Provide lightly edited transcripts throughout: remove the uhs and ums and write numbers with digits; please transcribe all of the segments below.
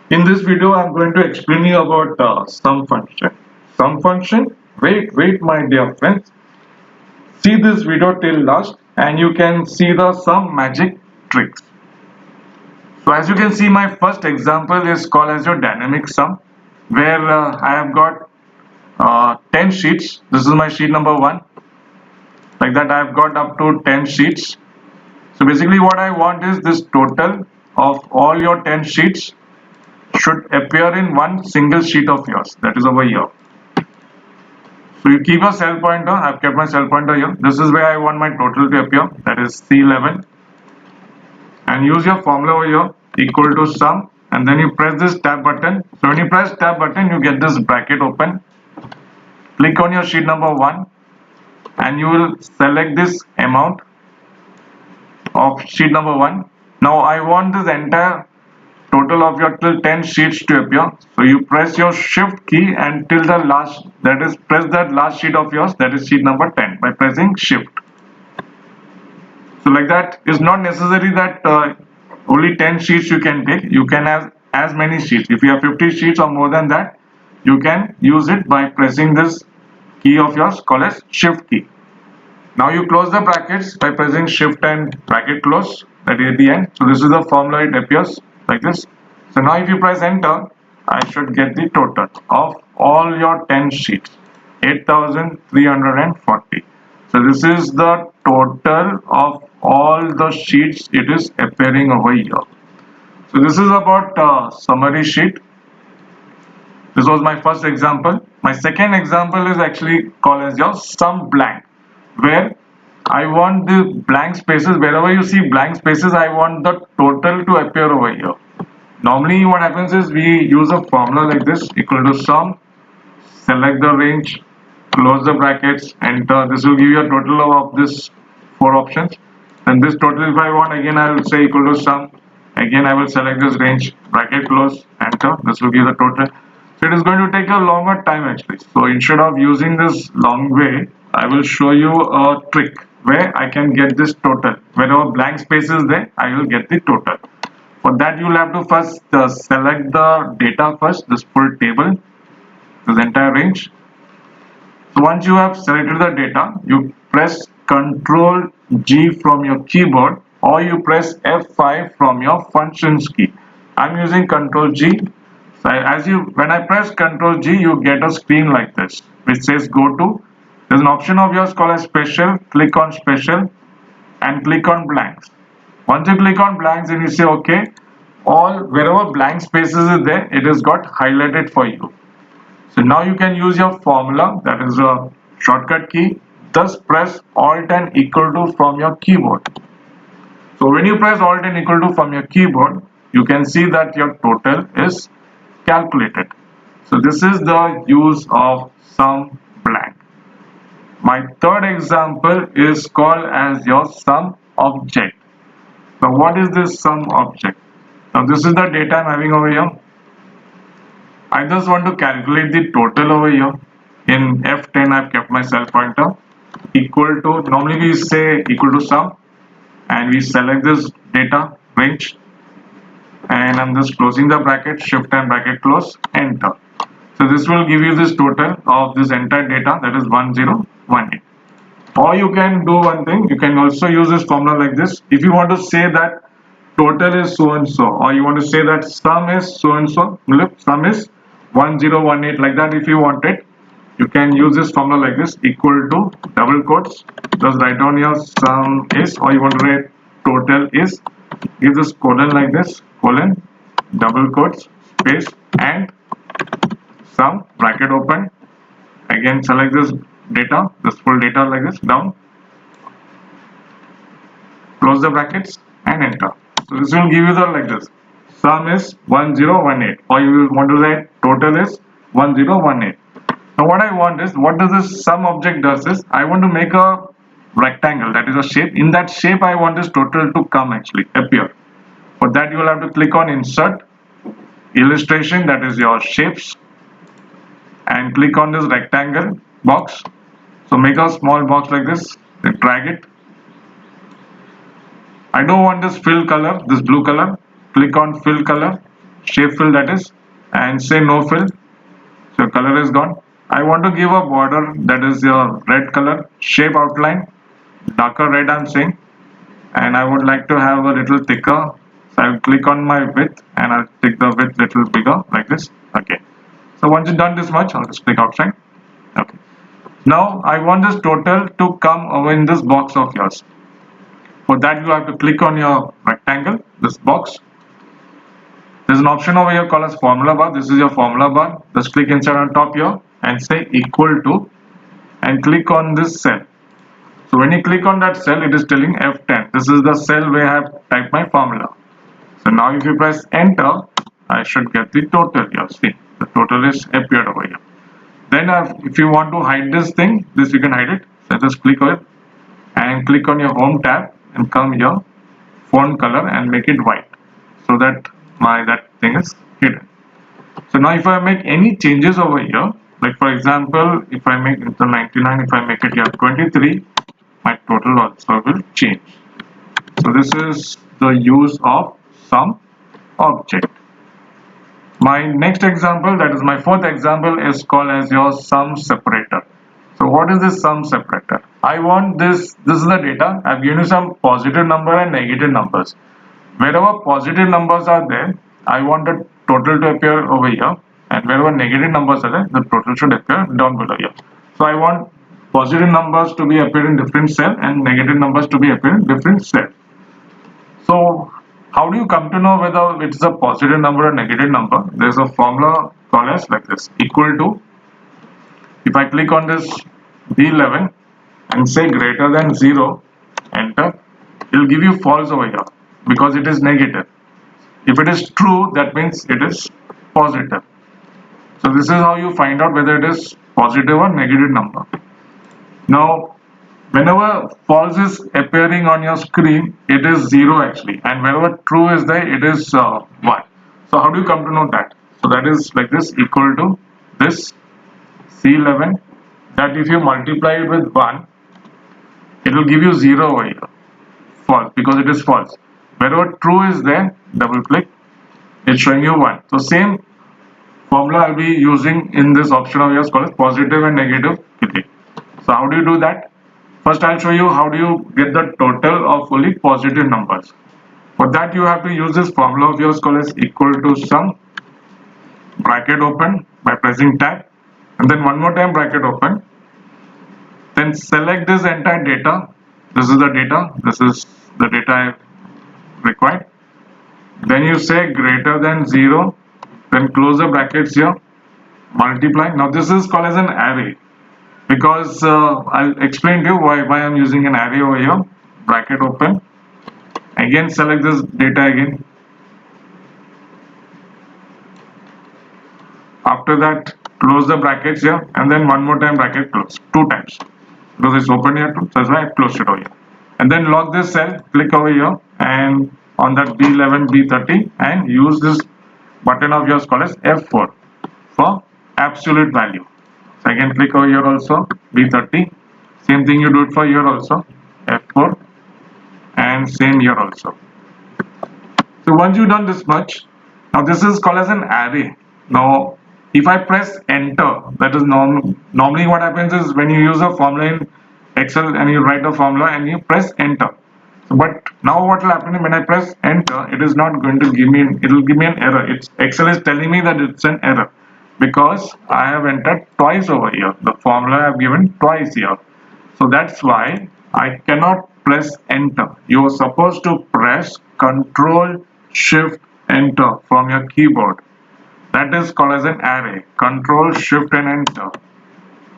In this video, I'm going to explain you about sum function. Sum function. Wait, my dear friends. See this video till last, and you can see the some magic tricks. So as you can see, my first example is called as your dynamic sum, where I have got 10 sheets. This is my sheet number one. Like that, I have got up to 10 sheets. So basically, what I want is this total of all your 10 sheets should appear in one single sheet of yours, that is over here. So you keep a cell pointer. I've kept my cell pointer here. This is where I want my total to appear, that is C11, and use your formula over here, equal to sum, and then you press this tab button. So when you press tab button, you get this bracket open. Click on your sheet number 1 and you will select this amount of sheet number 1. Now I want this entire total of your till 10 sheets to appear. So you press your shift key and till the last, that is press that last sheet of yours, that is sheet number 10, by pressing shift. So like that, it's not necessary that only 10 sheets you can take. You can have as many sheets. If you have 50 sheets or more than that, you can use it by pressing this key of yours called as shift key. Now you close the brackets by pressing shift and bracket close, that is at the end. So this is the formula, it appears like this. So now if you press enter, I should get the total of all your 10 sheets, 8,340. So this is the total of all the sheets it is appearing over here. So this is about summary sheet. This was my first example. My second example is actually called as your sum blank, where I want the blank spaces. Wherever you see blank spaces, I want the total to appear over here. Normally what happens is we use a formula like this, equal to sum, select the range, close the brackets, enter. This will give you a total of this 4 options. And this total, if I want, again I will say equal to sum. Again I will select this range, bracket close, enter. This will give the total. So it is going to take a longer time actually. So instead of using this long way, I will show you a trick where I can get this total. Wherever blank space is there, I will get the total. For that, you will have to first select the data first, this full table, this entire range. So once you have selected the data, you press Ctrl G from your keyboard, or you press F5 from your functions key. I'm using Ctrl G. So when I press Ctrl G, you get a screen like this, which says go to. There's an option of yours called as special. Click on special and click on blanks. Once you click on blanks and you say OK, wherever blank spaces is there, it is got highlighted for you. So now you can use your formula, that is a shortcut key. Thus press Alt and equal to from your keyboard. So when you press Alt and equal to from your keyboard, you can see that your total is calculated. So this is the use of sum blank. My third example is called as your sum object. Now what is this sum object? Now this is the data I'm having over here. I just want to calculate the total over here. In F10 I've kept my cell pointer, equal to, normally we say equal to sum, and we select this data range, and I'm just closing the bracket, shift and bracket close, enter. So this will give you this total of this entire data, that is 1018. Or you can do one thing, you can also use this formula like this. If you want to say that total is so and so, or you want to say that sum is so and so, sum is 1018, like that. If you want it, you can use this formula like this, equal to double quotes, just write down your sum is, or you want to write total is, give this colon like this, colon, double quotes, space, and sum, bracket open. Again select this data, this full data like this, down, close the brackets and enter. So this will give you the like this, sum is 1018, or you will want to write total is 1018. Now what I want is, what does this sum object does is, I want to make a rectangle, that is a shape. In that shape I want this total to come actually appear. For that you will have to click on insert, illustration, that is your shapes, and click on this rectangle box. So make a small box like this, then drag it. I don't want this fill color, this blue color. Click on fill color, shape fill, that is, and say no fill. So color is gone. I want to give a border, that is your red color, shape outline, darker red I'm saying, and I would like to have a little thicker. So I'll click on my width and I'll take the width little bigger like this. Okay. So once you've done this much, I'll just click outside. Okay. Now I want this total to come over in this box of yours. For that you have to click on your rectangle, this box. There's an option over here called as formula bar. This is your formula bar. Just click inside on top here and say equal to and click on this cell. So when you click on that cell, it is telling F10. This is the cell where I have typed my formula. So now if you press enter, I should get the total here. See, the total is appeared over here. Then if you want to hide this thing, this you can hide it. So just click on it and click on your home tab and come here, font color, and make it white so that that thing is hidden. So now if I make any changes over here, like for example, if I make it 99, if I make it here 23, my total also will change. So this is the use of sum object. My next example, that is my fourth example, is called as your sum separator. So what is this sum separator? I want this is the data. I've given you some positive number and negative numbers. Wherever positive numbers are there, I want the total to appear over here, and wherever negative numbers are there, the total should appear down below here. So I want positive numbers to be appear in different cell and negative numbers to be appear in different cell. So how do you come to know whether it's a positive number or negative number? There's a formula called as like this, equal to. If I click on this B11 and say greater than 0, enter, it will give you false over here because it is negative. If it is true, that means it is positive. So this is how you find out whether it is positive or negative number. Now, whenever false is appearing on your screen, it is 0 actually, and whenever true is there, it is 1. So how do you come to know that? So that is like this, equal to this C11, that if you multiply it with 1, it will give you 0 over here, false, because it is false. Wherever true is there, double click, it's showing you 1. So same formula I'll be using in this option of yours called positive and negative. So how do you do that? First I'll show you how do you get the total of only positive numbers. For that you have to use this formula of yours called as equal to sum, bracket open by pressing tab, and then one more time bracket open. Then select this entire data. This is the data. This is the data I required. Then you say greater than 0. Then close the brackets here. Multiply. Now this is called as an array because I'll explain to you why I'm using an array over here. Bracket open. Again select this data again. After that close the brackets here and then one more time bracket close. 2 times. Because it's open here too. So that's why I closed it over here. And then lock this cell. Click over here and on that B11, B30 and use this button of yours called as F4 for absolute value. So again click over here also, B30, same thing you do it for here also, F4, and same here also. So once you've done this much, now this is called as an array. Now if I press enter, that is normally what happens is when you use a formula in Excel and you write a formula and you press enter. But now what will happen when I press enter, it is not going to give me, it will give me an error. Excel is telling me that it's an error because I have entered twice over here. The formula I have given twice here. So that's why I cannot press enter. You are supposed to press Control Shift Enter from your keyboard. That is called as an array. Control Shift and Enter.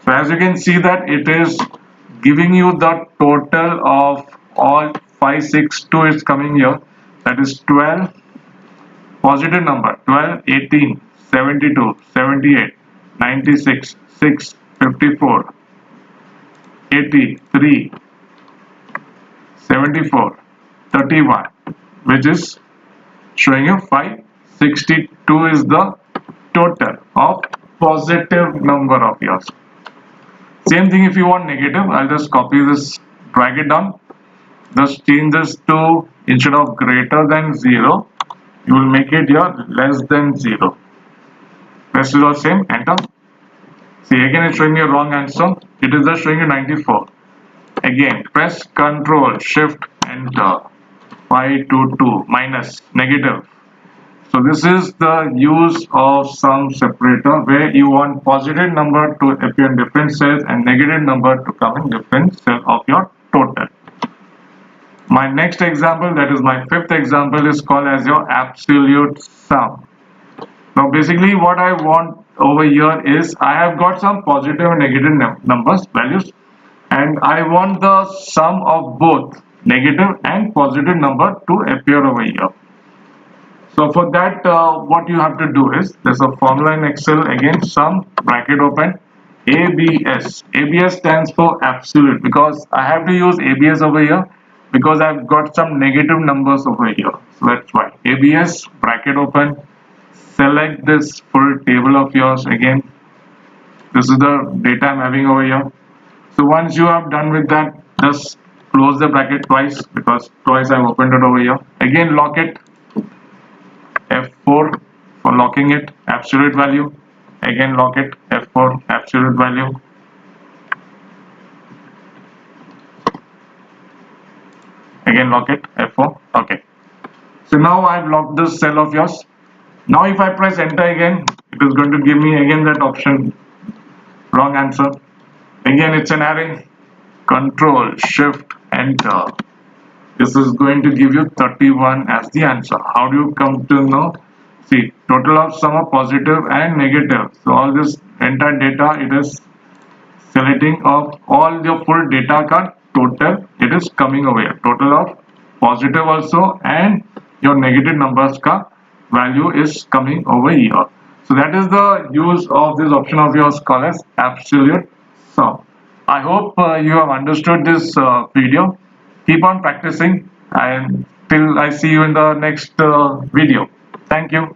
So as you can see that it is giving you the total of all 562 is coming here, that is 12 positive number 12, 18, 72, 78, 96, 6, 54, 83, 74, 31, which is showing you 562 is the total of positive number of yours. Same thing if you want negative, I'll just copy this, drag it down. Just change this to, instead of greater than 0, you will make it here less than 0. Rest is all same, enter. See, again it's showing me a wrong answer. It is just showing you 94. Again, press Ctrl Shift Enter. 522 minus negative. So this is the use of sum separator where you want positive number to appear in different cells and negative number to come in different cell of your total. My next example, that is my fifth example, is called as your absolute sum. Now basically what I want over here is I have got some positive and negative numbers values, and I want the sum of both negative and positive number to appear over here. So for that what you have to do is, there's a formula in Excel, again sum bracket open ABS. ABS stands for absolute, because I have to use ABS over here because I've got some negative numbers over here. So that's why ABS bracket open, select this full table of yours. Again, this is the data I'm having over here. So once you have done with that, just close the bracket twice, because twice I've opened it over here. Again lock it, F4 for locking it, absolute value. Again lock it, F4, absolute value. Again lock it, F4. Okay. So now I've locked this cell of yours. Now if I press enter again, it is going to give me again that option, wrong answer. Again it's an array, Control Shift Enter. This is going to give you 31 as the answer. How do you come to know? See, total of sum of positive and negative. So all this entire data, it is selecting of all your full data card total, it is coming over here. Total of positive also and your negative numbers ka value is coming over here. So that is the use of this option of yours called as absolute sum. I hope you have understood this video. Keep on practicing, and till I see you in the next video. Thank you.